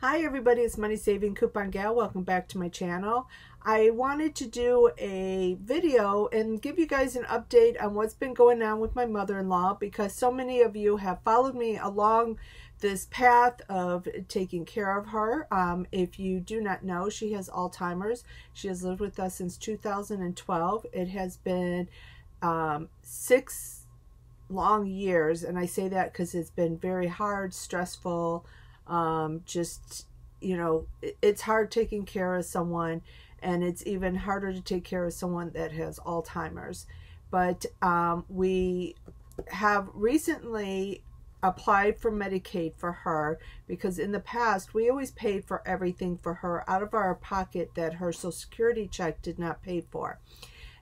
Hi everybody, it's Money Saving Coupon Gal. Welcome back to my channel. I wanted to do a video and give you guys an update on what's been going on with my mother-in-law, because so many of you have followed me along this path of taking care of her. If you do not know, she has Alzheimer's. She has lived with us since 2012. It has been 6 long years, and I say that because it's been very hard, stressful. Just, you know, it's hard taking care of someone, and it's even harder to take care of someone that has Alzheimer's. But we have recently applied for Medicaid for her, because in the past we always paid for everything for her out of our pocket that her Social Security check did not pay for.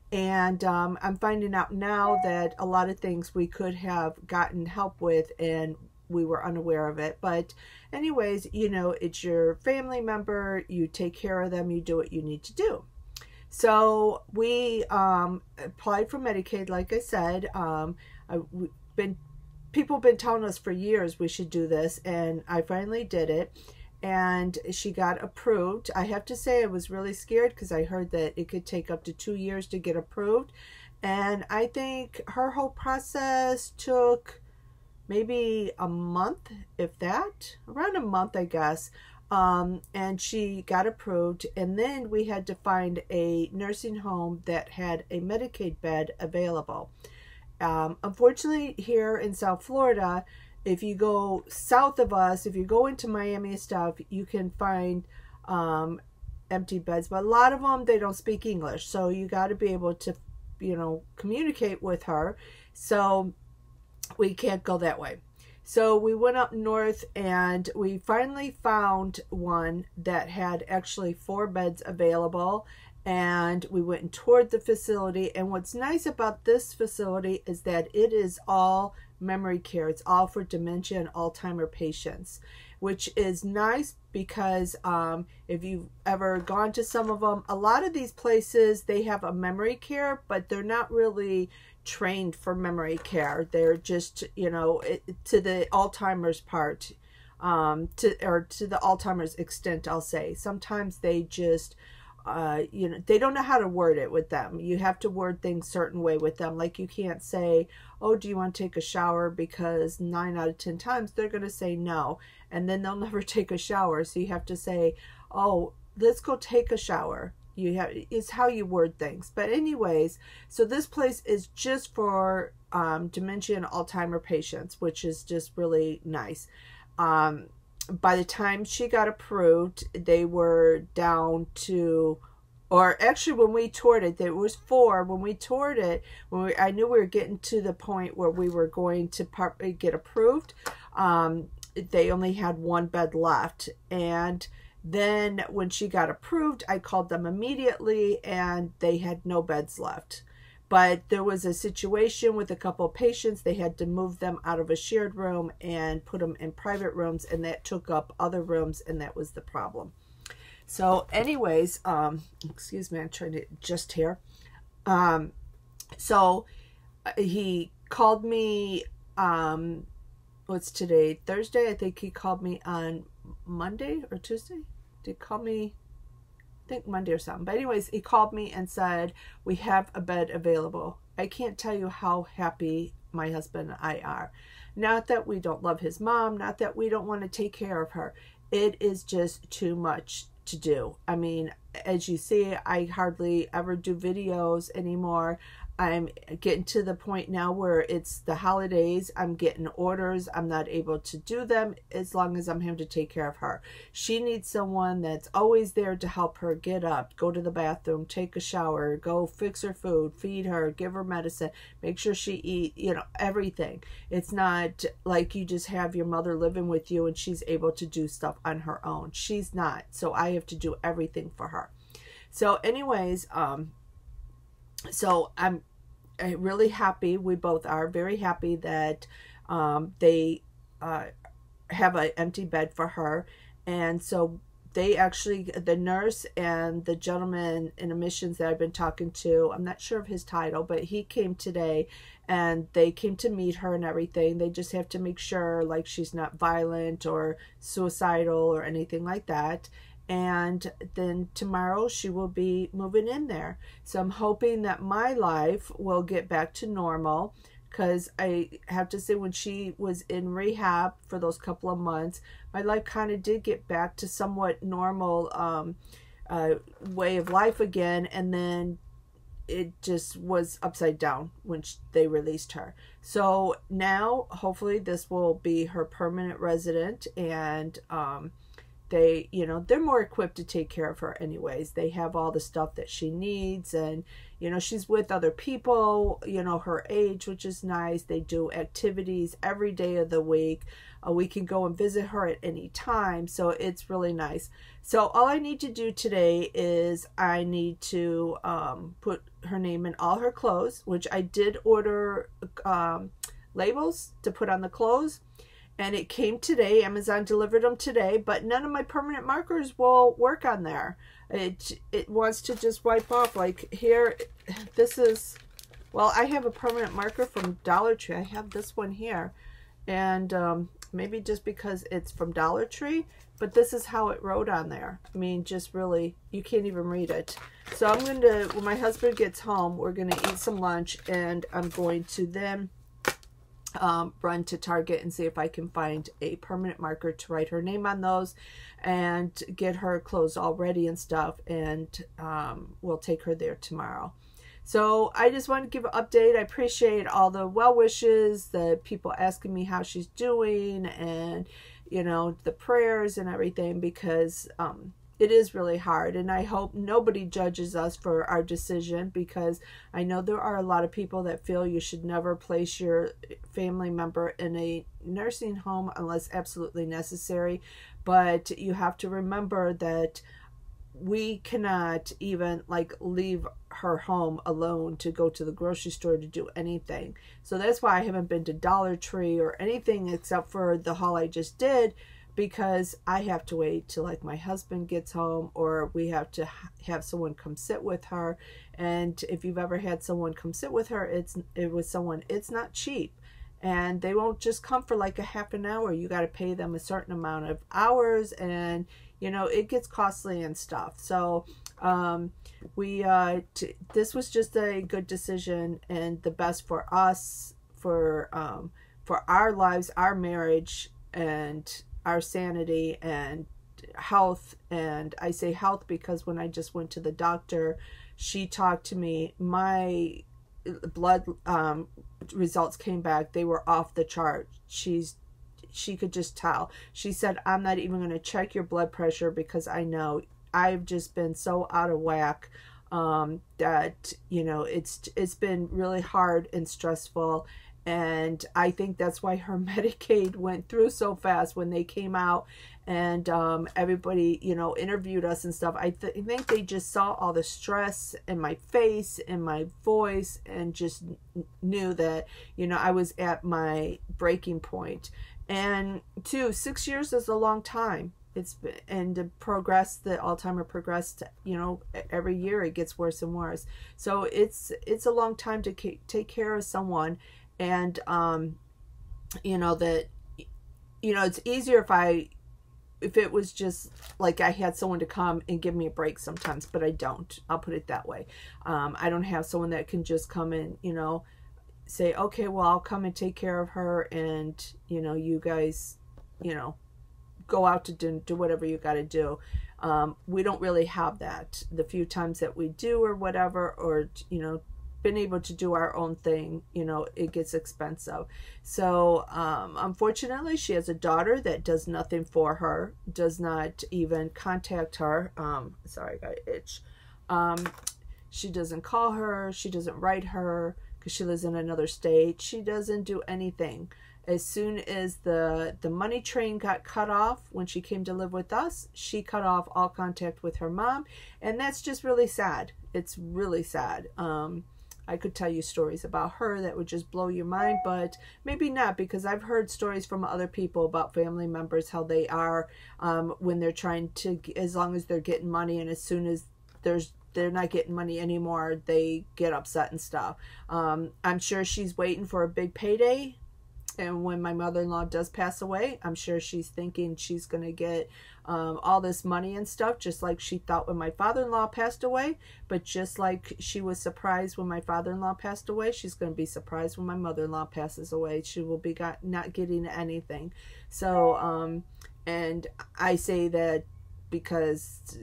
And I'm finding out now that a lot of things we could have gotten help with, and we were unaware of it. But anyways, you know, it's your family member, you take care of them, you do what you need to do. So we applied for Medicaid, like I said. People have been telling us for years we should do this, and I finally did it, and she got approved. I have to say I was really scared because I heard that it could take up to 2 years to get approved, and I think her whole process took maybe a month, if that, around a month, I guess. And she got approved, and then we had to find a nursing home that had a Medicaid bed available. Unfortunately, here in South Florida, if you go south of us, if you go into Miami and stuff, you can find empty beds, but a lot of them, they don't speak English, so you got to be able to, you know, communicate with her. So we can't go that way. So we went up north, and we finally found one that had actually 4 beds available, and we went and toured the facility. And what's nice about this facility is that it is all memory care. It's all for dementia and Alzheimer patients, which is nice because if you've ever gone to some of them, a lot of these places, they have a memory care, but they're not really trained for memory care. They're just, you know, to the Alzheimer's part, to the Alzheimer's extent, I'll say. Sometimes they just you know, they don't know how to word it with them. You have to word things certain way with them. Like, you can't say, oh, do you want to take a shower? Because 9 out of 10 times they're going to say no, and then they'll never take a shower. So you have to say, oh, let's go take a shower. It's how you word things. But anyways, so this place is just for dementia and Alzheimer patients, which is just really nice. By the time she got approved, they were down to, or actually when we toured it, there was 4. When we toured it, I knew we were getting to the point where we were going to get approved. They only had 1 bed left, and then when she got approved, I called them immediately, and they had no beds left. But there was a situation with a couple of patients. They had to move them out of a shared room and put them in private rooms, and that took up other rooms, and that was the problem. So anyways, excuse me, I'm trying to adjust here. So he called me, what's today? Thursday? I think he called me on Monday or Tuesday. Did he call me? I think Monday or something. But anyways, he called me and said, we have a bed available. I can't tell you how happy my husband and I are. Not that we don't love his mom, not that we don't want to take care of her. It is just too much to do. I mean, as you see, I hardly ever do videos anymore. I'm getting to the point now where it's the holidays. I'm getting orders. I'm not able to do them as long as I'm having to take care of her. She needs someone that's always there to help her get up, go to the bathroom, take a shower, go fix her food, feed her, give her medicine, make sure she eat, you know, everything. It's not like you just have your mother living with you and she's able to do stuff on her own. She's not. So I have to do everything for her. So anyways, so I'm really happy. We both are very happy that they have an empty bed for her. And so they actually, the nurse and the gentleman in admissions that I've been talking to, I'm not sure of his title, but he came today and they came to meet her and everything. They just have to make sure like she's not violent or suicidal or anything like that. And then tomorrow she will be moving in there. So I'm hoping that my life will get back to normal, because I have to say, when she was in rehab for those couple of months, my life kind of did get back to somewhat normal way of life again. And then it just was upside down when they released her. So now hopefully this will be her permanent resident, and they, you know, they're more equipped to take care of her anyways. They have all the stuff that she needs, and you know, she's with other people, you know, her age, which is nice. They do activities every day of the week. We can go and visit her at any time, so it's really nice. So all I need to do today is I need to put her name in all her clothes, which I did order labels to put on the clothes. And it came today. Amazon delivered them today, but none of my permanent markers will work on there. It wants to just wipe off. Like here, this is, well, I have a permanent marker from Dollar Tree. I have this one here. And maybe just because it's from Dollar Tree, but this is how it wrote on there. I mean, just really, you can't even read it. So I'm going to, when my husband gets home, we're going to eat some lunch, and I'm going to then run to Target and see if I can find a permanent marker to write her name on those and get her clothes all ready and stuff, and we'll take her there tomorrow. So I just want to give an update. I appreciate all the well wishes, the people asking me how she's doing, and you know, the prayers and everything, because it is really hard, and I hope nobody judges us for our decision, because I know there are a lot of people that feel you should never place your family member in a nursing home unless absolutely necessary. But you have to remember that we cannot even like leave her home alone to go to the grocery store to do anything. So that's why I haven't been to Dollar Tree or anything except for the haul I just did, because I have to wait till like my husband gets home, or we have to have someone come sit with her. And if you've ever had someone come sit with her, it's not cheap, and they won't just come for like a half an hour. You got to pay them a certain amount of hours, and you know, it gets costly and stuff. So this was just a good decision and the best for us, for our lives, our marriage, and our sanity and health. And I say health because when I just went to the doctor, she talked to me, my blood results came back, they were off the chart. She could just tell. She said, I'm not even going to check your blood pressure because I know I've just been so out of whack that, you know, it's been really hard and stressful. And I think that's why her Medicaid went through so fast when they came out, and everybody, you know, interviewed us and stuff. I think they just saw all the stress in my face and my voice, and just knew that, you know, I was at my breaking point. And 6 years is a long time. It's been, and to progress, the Alzheimer progressed, you know, every year it gets worse and worse. So it's a long time to take care of someone. And you know, that, you know, it's easier if it was just like I had someone to come and give me a break sometimes, but I don't. I'll put it that way. I don't have someone that can just come and, you know, say, okay, well, I'll come and take care of her, and you know, you guys, you know, go out to do whatever you got to do. We don't really have that. The few times that we do or whatever, or you know, been able to do our own thing, you know, it gets expensive. So unfortunately, she has a daughter that does nothing for her, does not even contact her. Sorry, I got an itch. She doesn't call her, she doesn't write her because she lives in another state. She doesn't do anything. As soon as the money train got cut off when she came to live with us, she cut off all contact with her mom, and that's just really sad. It's really sad. I could tell you stories about her that would just blow your mind, but maybe not, because I've heard stories from other people about family members, how they are when they're trying to, as long as they're getting money, and as soon as they're not getting money anymore, they get upset and stuff. I'm sure she's waiting for a big payday. And when my mother-in-law does pass away, I'm sure she's thinking she's going to get all this money and stuff, just like she thought when my father-in-law passed away. But just like she was surprised when my father-in-law passed away, she's going to be surprised when my mother-in-law passes away. She will be not getting anything. So, and I say that because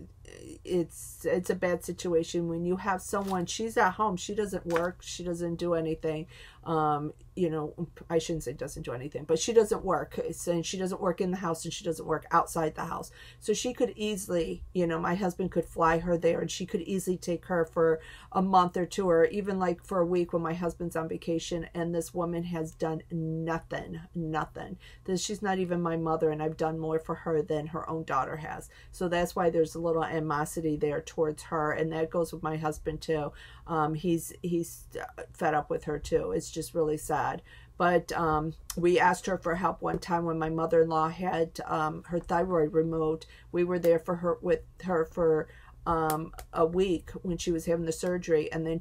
it's a bad situation when you have someone, she's at home, she doesn't work, she doesn't do anything, you know, I shouldn't say doesn't do anything, but she doesn't work, and she doesn't work in the house, and she doesn't work outside the house. So she could easily, you know, my husband could fly her there, and she could easily take her for a month or two, or even like for a week when my husband's on vacation, and this woman has done nothing. She's not even my mother, and I've done more for her than her own daughter has. So that's why there's a little animosity there towards her, and that goes with my husband too. He's fed up with her too. It's just really sad. But we asked her for help one time when my mother-in-law had her thyroid removed. We were there with her for a week when she was having the surgery, and then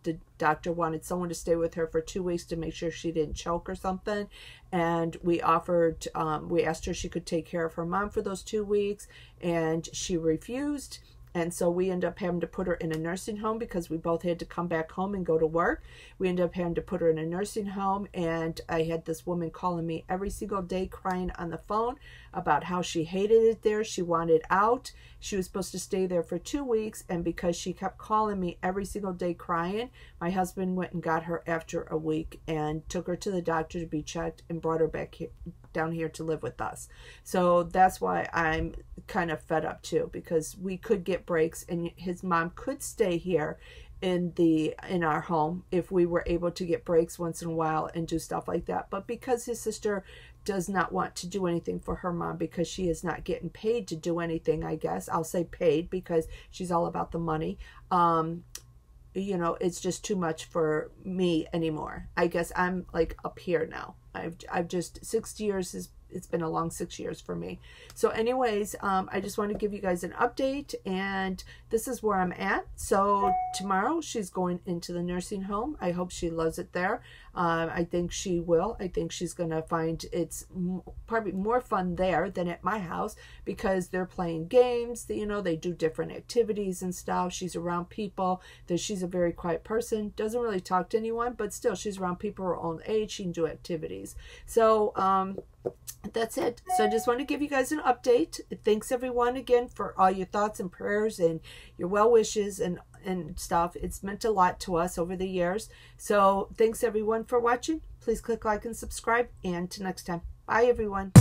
the doctor wanted someone to stay with her for 2 weeks to make sure she didn't choke or something. And we asked her if she could take care of her mom for those 2 weeks, and she refused. And so we ended up having to put her in a nursing home because we both had to come back home and go to work. We ended up having to put her in a nursing home, and I had this woman calling me every single day crying on the phone about how she hated it there. She wanted out. She was supposed to stay there for 2 weeks, and because she kept calling me every single day crying, my husband went and got her after a week and took her to the doctor to be checked and brought her back down here to live with us. So that's why I'm kind of fed up too, because we could get breaks, and his mom could stay here in our home if we were able to get breaks once in a while and do stuff like that. But because his sister does not want to do anything for her mom, because she is not getting paid to do anything, I guess I'll say paid, because she's all about the money, you know, it's just too much for me anymore. I guess I'm like up here now. I've just 6 years it's been a long 6 years for me. So anyways, I just want to give you guys an update, and this is where I'm at. So tomorrow she's going into the nursing home. I hope she loves it there. I think she will. I think she's going to find it's probably more fun there than at my house, because they're playing games, you know, they do different activities and stuff. She's around people. She's a very quiet person, doesn't really talk to anyone, but still she's around people her own age. She can do activities. So that's it. So I just want to give you guys an update. Thanks everyone again for all your thoughts and prayers and your well wishes and stuff. It's meant a lot to us over the years. So thanks everyone for watching. Please click like and subscribe, and till next time. Bye everyone.